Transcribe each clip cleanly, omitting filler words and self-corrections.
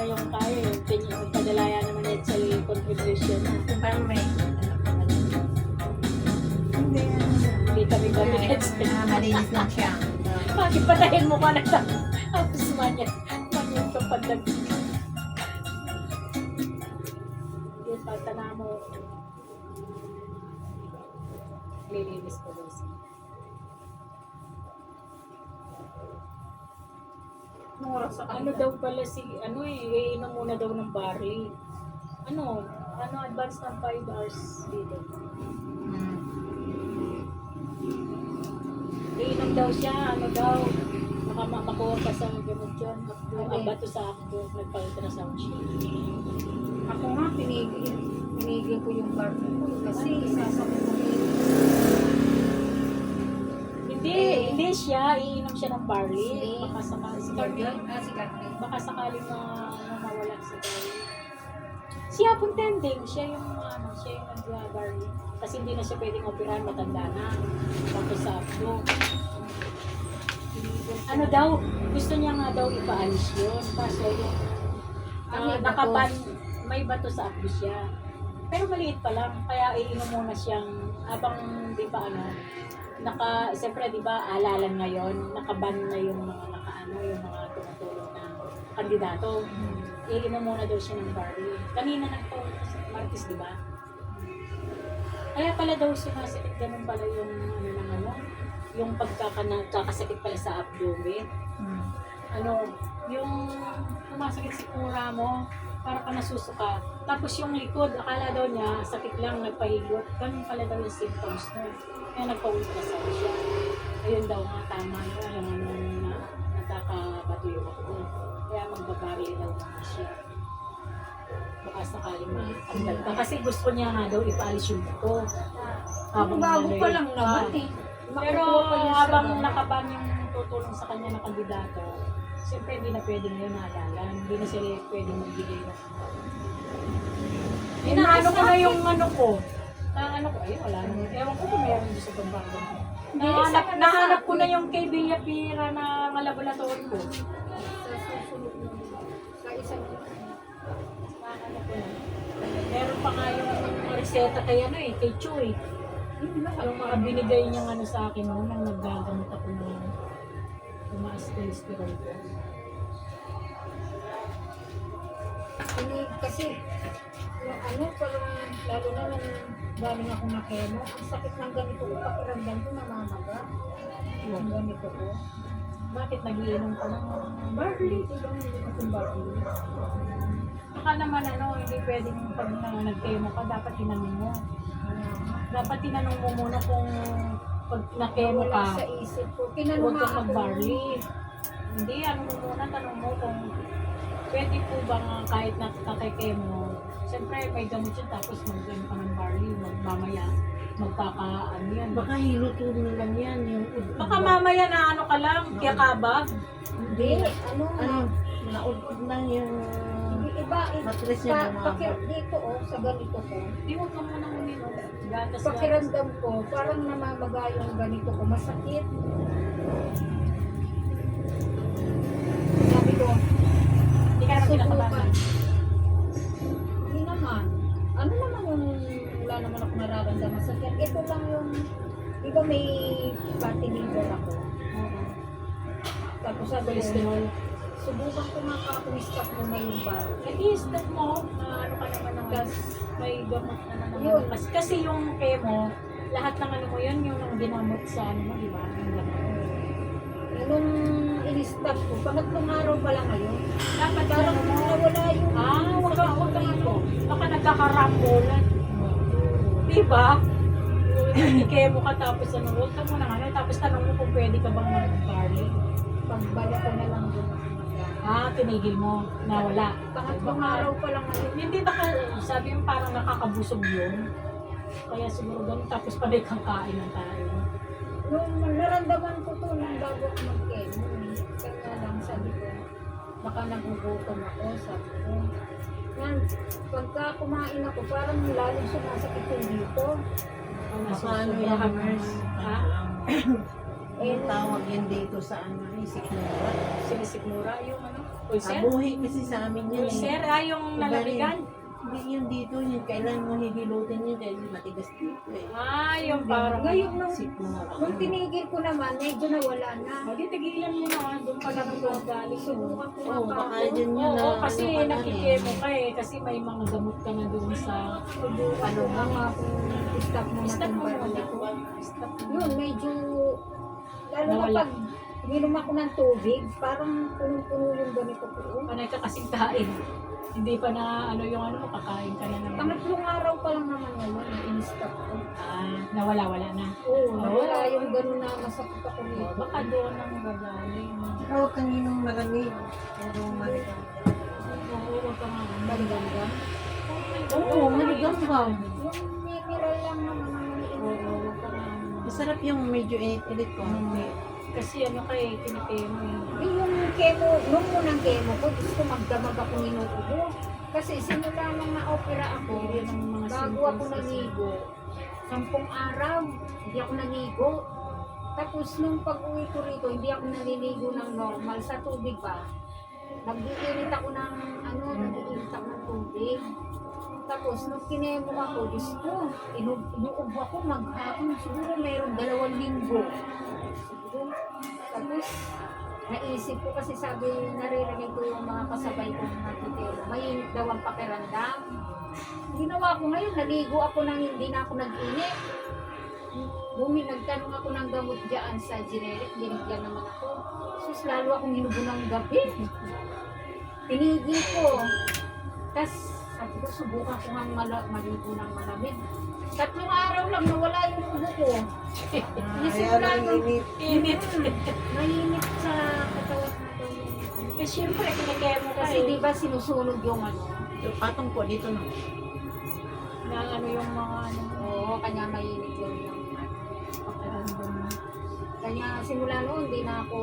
yung tayo, yung padalaya naman yan sa contribution. Parang may Hindi kami babigyan sa malinis lang siya. bakit patayin mo ka na tapos manyan kapag yung pagtana mo lilinis ko doon siya. Anong oras sa Ano daw pala si, iinom muna daw ng barley. Advance ng 5 hours dito. Iinom daw siya, baka makuha ka sa gamot yun. Ang bato sa ako, nagpa-ultrasound siya. Ako nga, pinigil ko yung partner ko kasi sasakit ko Hindi siya, iinom siya ng barley. Baka si Carmen. Baka sakaling mawala sa barley. Siya puntending, siya yung nag-barley. Kasi hindi na siya pwedeng operahan, matanda na. Tapos sa abdo. Gusto niya nga daw ipaalis yun. Kaso yung nakaban, may bato sa abdo siya. Pero maliit pa lang, kaya iinom muna siyang, habang di pa siyempre di ba, alalan ngayon, nakaban na yung mga yung mga tumutulong na kandidato. Iinom muna daw siya ng barley. Kanina Martes, di ba? Kaya pala daw sumasakit, ganun pala yung yung pagkakasakit pala sa abdomen. Yung sumasakit si kura mo, para ka nasusuka. Tapos yung likod, akala daw niya, sakit lang, nagpahigot. Ganun pala daw yung symptoms na. Kaya nagpa-ultrasound siya. Ayun daw nga, tama na, yung nagkakabato yung ako. Kaya magbabarili daw naman siya. Baka sakaling makakandal ka. Kasi gusto niya nga daw ipaalis yung buto. Bago pa lang naman eh. Pero habang nakaban yung tutulong sa kanya na kandidato, siyempre hindi na pwede ngayon naalala. Hindi na sila pwede magbigay na. Inaano ko na yung ko. Ayun, wala naman. Ewan ko kung meron doon sa pagbago. Nahanap ko na yung kay Villa Pira na laboratory ko. Sa isang Nahanap ko na. Meron pa nga yung reseta kay kay Chuy. Yung mga binigay niya sa akin nung naggagamot ako ng tumaas cholesterol ko. Kasi yung parang lalo na nung galing ako na chemo, ang sakit ng ganito ko, pakiramdam ko namamaga. Yung ganito ko. Bakit nag-iinom ka ng Barley, diba? Hindi ko itong barley. baka naman hindi pwedeng pag nag-chemo ka, dapat tinanong mo. Dapat tinanong mo muna kung pag na-chemo Wala ka, sa isip ko. huwag Tinanong kang ako. mag-barley. Hindi, mo muna, tanong mo kung pwede po bang kahit nakakay-chemo. Siyempre, may gamot yun, tapos mag-gano ka ng barley, mamaya yan. Baka hilutulong lang yan, yung Baka mamaya na ka lang, kiyakabag. Hindi, naudod lang yung iba, matres niya dito sa ganito ko. Di huwag ka muna uminom. Gatas. Pakiramdam ko, parang namamaga yung ganito ko, masakit. Sabi ko, Hindi ka naman kinakabahan. Hindi naman. Ano naman yung wala naman ako nararamdaman sa tiyan? Ito lang yung, di ba may fatty liver ako? Tapos sabi ko, subukan ko makaka-stop mo na yung bar. I-stop mo, ka naman ng gas, may gamot naman Yun. Kasi yung chemo, lahat ng mo yun, yung ginamot sa mo, di ba? Yung gamot. Nung in-stop ko, pangatlong araw pa lang ngayon. Dapat Parang nawala yung... huwag ka baka nagkakarambulan. Di ba? I-chemo ka tapos huwag ka muna tapos tanong mo kung pwede ka bang mag-barley. Pagbalik ko na lang doon. Tinigil mo, nawala. Pangatlong araw pa lang ngayon. Hindi baka, sabi mo parang nakakabusog yun. Kaya siguro ganun, tapos panay kang kain ng tayo. Nung naramdaman ko to nung bago ako mag-chemo, kaya lang sabi ko, baka nagugutom ako, sabi ko. Yan, pagka kumain ako, parang lalong sumasakit yung dito. baka ano yung hammers. Eh, Yung tawag yan dito sa sikmura. Sinisikmura yung Ulcer? Buhi kasi sa amin yun eh. Ulcer, yung Iba nalabigan? Hindi yun dito, yun kailan mo hihilutin yun kasi matigas dito eh. Yung parang... Ngayon, nung Sikmura. tinigil ko naman, medyo nawala na. Hindi, tigilan mo na. Doon pa lang galing. Subukan ko nga Oo, pa baka ako. dyan yun Oo, na kasi ano ka na nakikemo ka eh. Kasi may mga gamot ka na doon sa... Subukan ko nga nga kung stop mo na Stop itong mo baril muna. ko. Stop mo. Yun, medyo, lalo na Nawala. pag minom ako ng tubig, parang punong-puno yung ganito ko. Panay ka kasing kain. Hindi pa na ano yung ano mo, kakain ka na naman. Pangatlong araw pa lang naman yun, in-stop ko. Nawala-wala na. Oo, nawala yung gano'n na masakit ako rito. Baka doon ang gagaling. Huwag kang inom malamig. Pero maligam. Oo, wag ka nga. Baliganda. Oo, maligam ba? Yung mineral lang naman ang Oo, wag ka nga. Masarap yung medyo init-init ko. Kasi ano kay kinikemo eh. Yung chemo, nung unang chemo ko, gusto ko magdamag ako ninuubo. Kasi simula nung na-opera ako, Yun ang mga bago ako symptoms kasi. naligo, 10 araw, hindi ako naligo. Tapos nung pag-uwi ko rito, hindi ako naliligo ng normal sa tubig ba. Nag-iinit ako ng nag-iinit ako ng tubig. Tapos nung kinemo ako, Diyos ko, inuubo ako maghapon. Siguro mayroong 2 linggo. Tapos naisip ko kasi sabi, naririnig ko yung mga kasabay kong nagtitero. Mainit daw ang pakiramdam. Ginawa ko ngayon, naligo ako nang hindi na ako nag-init. Nagtanong ako ng gamot dyan sa generic, binigyan naman ako. Sus, lalo akong hinubo ng gabi. Tinigil ko. Tapos, sabi ko, subukan ko nga maligo ng malamig. 3 araw lang, nawala yung ubo ko. Isimula nung Init. mainit sa katawan na daw yun. Eh, syempre, kinikemo Kasi kasi di ba sinusunog yung ano? Yung patong po dito na. na ano yung mga ano. Oo, kanya mainit yun yung ano. Kanya simula noon, di na ako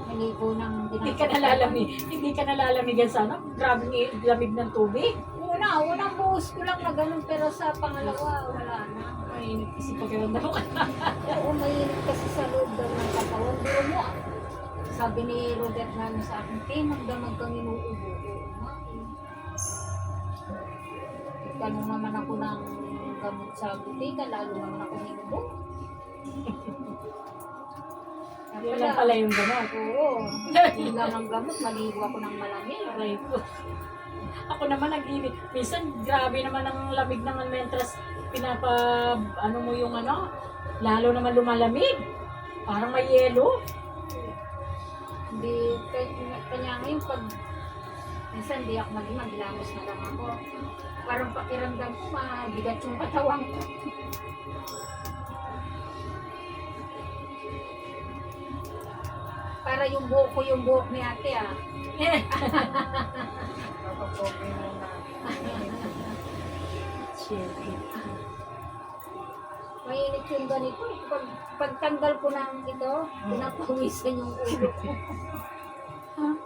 naligo ng Hindi ka nalalamig. Hindi ka nalalamigan sana. Grabing lamig ng tubig. Unang buhos ko lang na ganun, pero sa pangalawa, wala na. Mainit kasi pakiramdam ka. Oo, mainit kasi sa loob daw ng katawan. Biro mo, sabi ni Robert namin sa akin, magdamag kang inuubo. Oo nga, eh. Tanong naman ako ng gamot sa butika, lalo naman ako hinubo. Yun lang pala yung gano'n. Oo, yun lang ang gamot, maligo ako ng malamig. Aray ko. Ako naman nag-init. Minsan, grabe naman ang lamig ng almentras. Ano mo yung ano, lalo naman lumalamig. Parang may yelo. Hindi, kanya ngayon pag minsan di ako maglamos na lang ako. Parang pakiramdam ko, mabigat yung katawan ko. Para yung buhok ni ate ah. Papapogi mo na. Shit. Mainit yung ganito. Pagtanggal ko ng ito, pinapawisan yung ulo ko.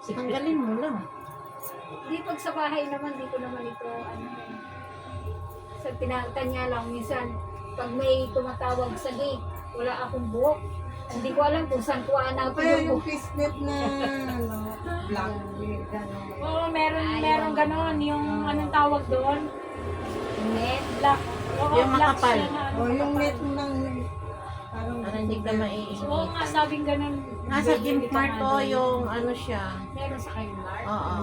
Tanggalin mo lang. Di pag sa bahay naman, di ko naman ito, sa tinatanya lang, minsan, pag may tumatawag sa gate, wala akong buhok. Hindi ko alam kung saan ko hanapin Kaya yung yung buhok. fishnet na black beard, gano'n. Oo, meron gano'n. Yung anong tawag doon? Net. Black. Oo, Yung black makapal. siya na ano, O yung makapal. net ng parang Ano, hindi ka Oo maiinit. nga, sabing gano'n. Nasa Hindi Gym ka Mart to nadal. yung ano siya. Meron sa kayo, Mark. Oo.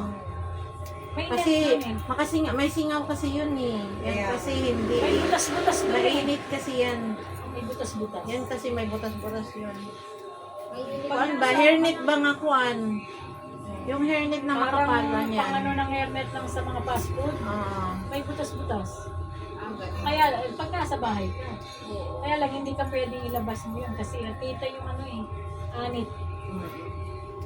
May Kasi net yun eh. may singaw kasi yun eh. Yan kasi hindi. May butas-butas doon eh. Mainit kasi yan. May butas-butas. Yan kasi may butas-butas yun. Mainit. Kuan ba? Hairnet ba nga kuan? Yung hairnet na Parang makapal yan. pang ano ng helmet lang sa mga fast food. Oo. May butas-butas. Ah, ganun. Kaya pag nasa bahay ka, Oo. kaya lang hindi ka pwedeng ilabas mo yun kasi nakita yung ano eh, anit.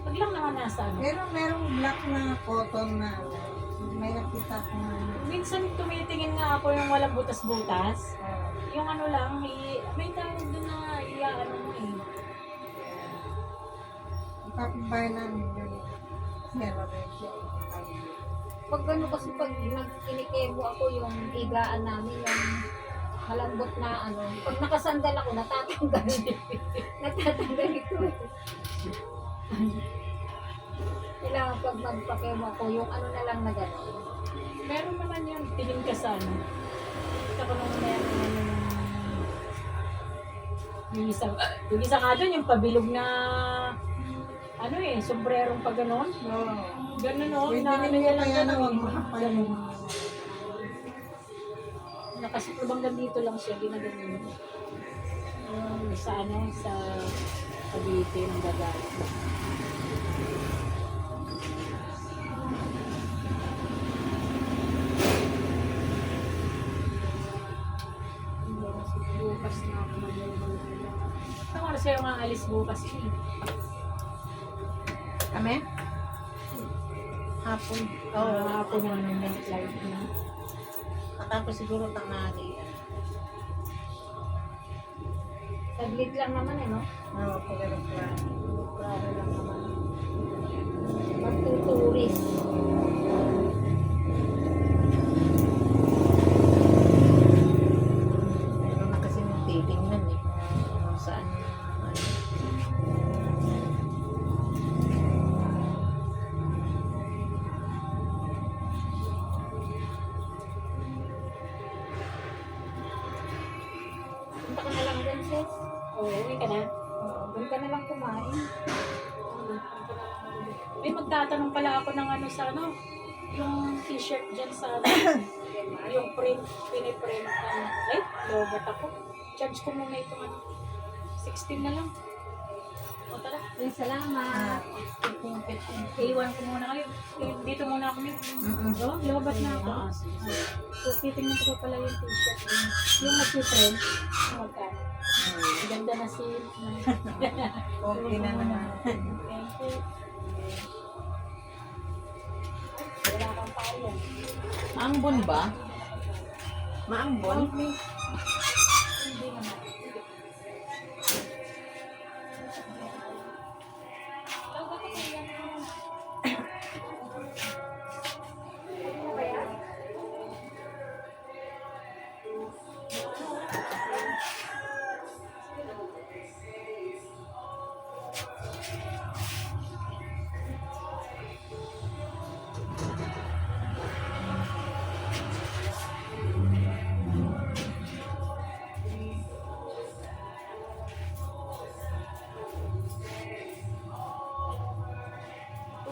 Pag lang naman nasa ano. Pero merong black na cotton na may nakita ko na Minsan tumitingin nga ako yung walang butas-butas. Yung ano lang, may tawag doon na ano mo eh. kapitbahay namin yun. Meron rin siya. Pag gano'n kasi pag kinikemo ako yung higaan namin, yung malambot na ano. Pag nakasandal ako, natatanggal. Natatanggal ito. kailangan pag magpakemo ko, yung ano na lang na gano'n. Meron naman yun, tingin ka sa ano. Kita ko nung meron ano yung isa nga doon, yung pabilog na ano sombrerong pa ganon. Oo. Ganun o, Pwede na ano rin yan yung lang kaya na ganun. wag makapal mo. Nakasipro hanggang dito lang siya, ginaganon. Sa ano, sa Cavite ng Gagay. Bukas na ako mag-iwan. Ang oras kayo nga alis bukas eh. Kami? Hapon. Oo, hapon naman ng night life na. Katapos siguro tanghali. Saglit lang naman no? Oo, pag-aeroplano. Klaro lang naman. Magtuturis. Meron na kasi titingnan eh. Kung saan ano. Punta ka na lang dyan, sis. Oo, uwi ka na. Oo, doon ka na lang kumain. May magtatanong pala ako ng ano sa ano, yung t-shirt dyan sa ano, yung print, piniprint. Ay, lobot ako. Charge ko muna ito ano, 16 na lang. O tara, Salamat. iwan ko muna kayo. Dito muna ako yun. Oh, lobot na ako. So, titingnan ko pa pala yung t-shirt. Yung nag-print, magkano. Ang ganda na si... Okay na naman. Thank you. Wala kang payan. Maambon ba? Maambon? Hindi naman.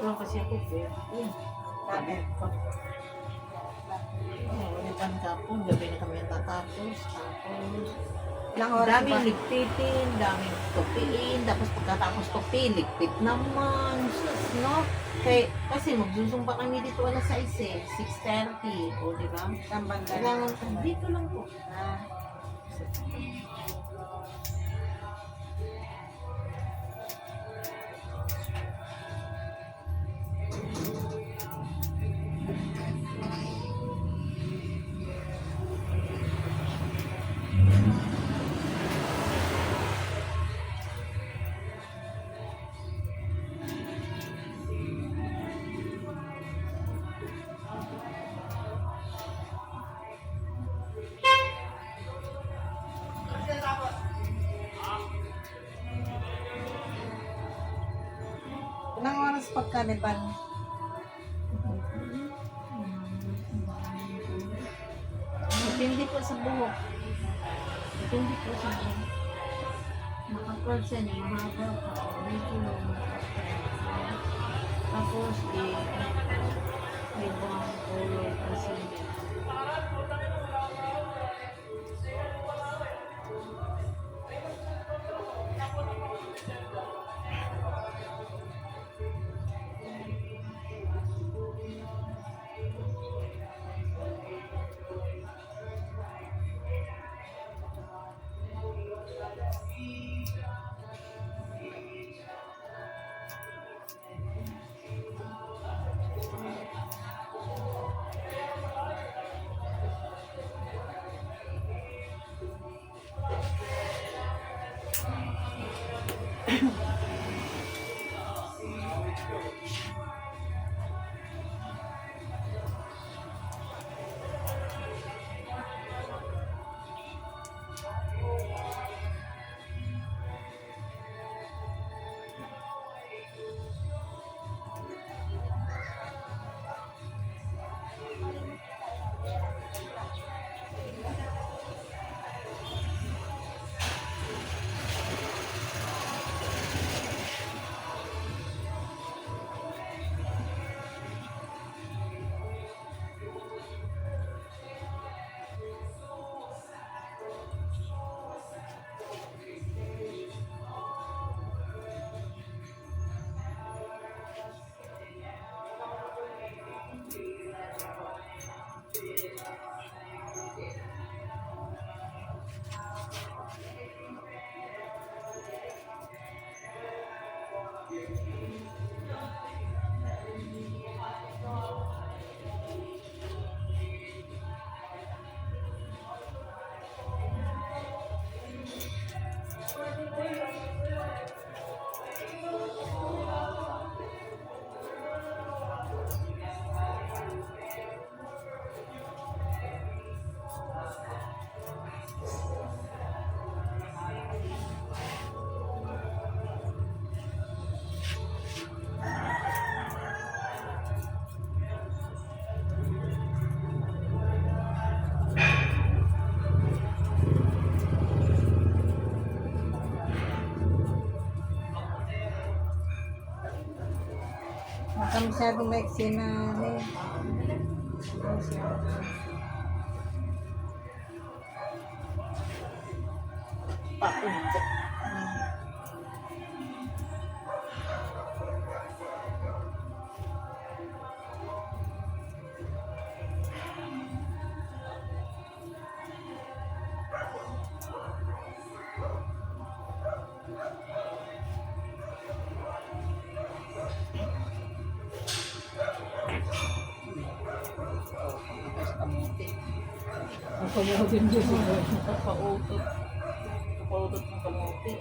Wala kasi ako po. Sabi ko. Wala pa kapon. Gabi na kami natatapos. Tapos, Ilang daming ligpitin, daming tupiin, tapos pagkatapos tupi, ligpit naman. Sus, no? Kasi magsusumpa kami dito alas 6 eh, 6:30. O, di ba? Kailangan, dito lang po. Ilang oras pagkaliban? Depende po sa buhok. Depende po sa buhok. Nakapal siya niya, mahaba pa. Medyo lang. Tapos, may buhang color kasi. masyadong maiksi na ano eh. Papunto. Ang kumudin din siguro. Nakapautot. Nakapautot ng kamote.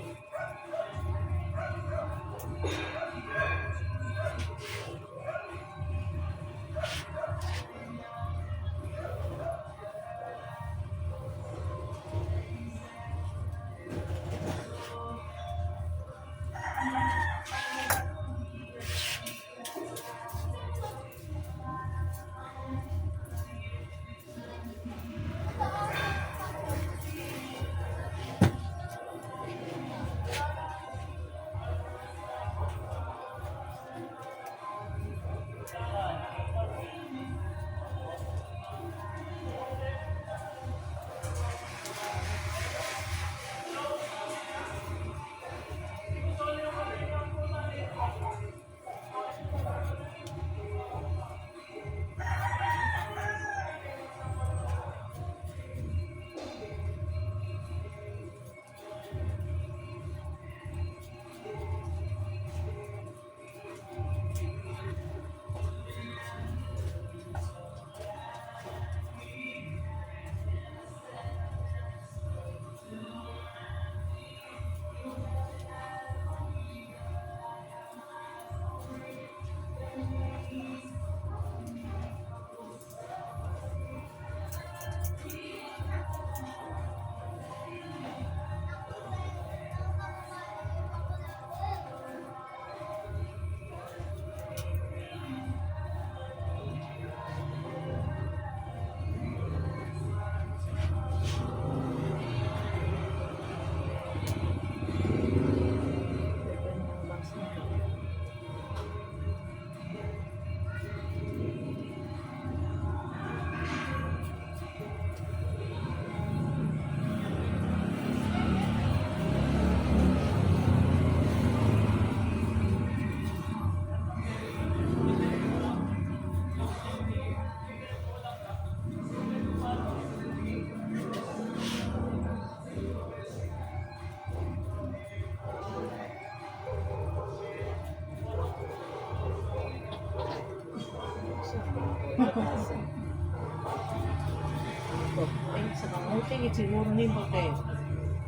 Ay, sa kamote, siguro ni Mate.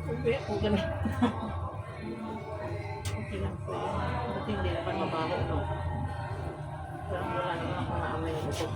Okay, ako ganun. Okay lang po yan. Buti hindi naman mabaho, no? Pero wala naman ako naamoy ng ito.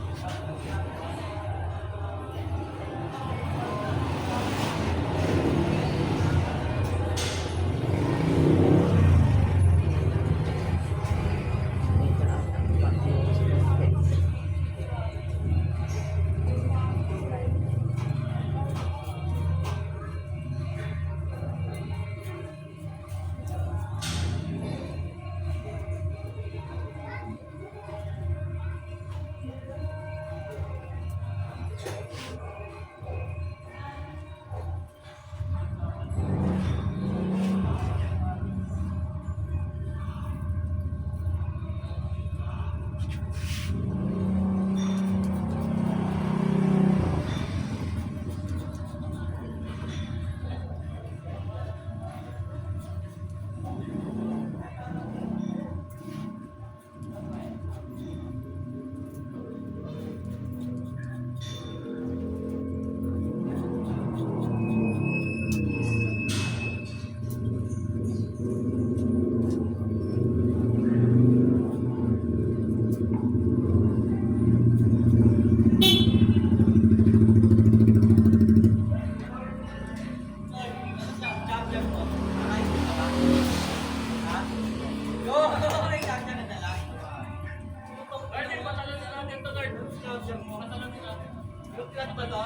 Yung plant ba to?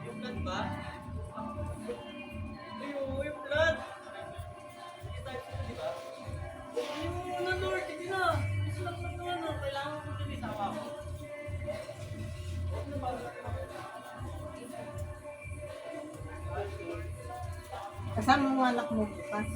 Yung plant ba? Ayun, yung plant. Kita ito, di ba? Yung ano, Lord, hindi na. Gusto lang naman, kailangan ko Kasama mo anak mo bukas.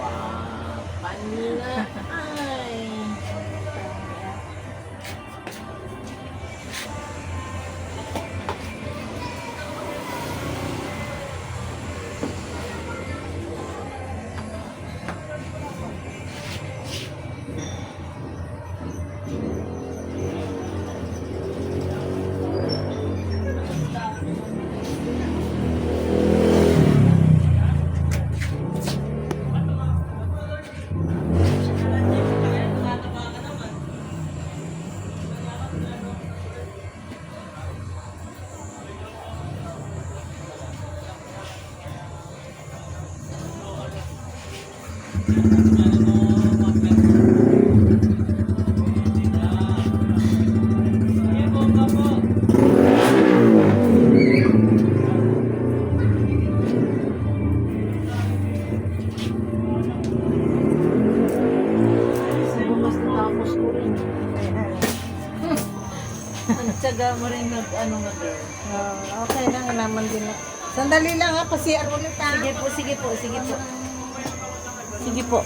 Wow, panila ay. Siguro mas natapos ko rin. Ang tsaga mo rin ano nga girl. Okay lang naman din. Sandali lang ha, kasi ulit ha. Sige po, sige po, sige po. Sige po.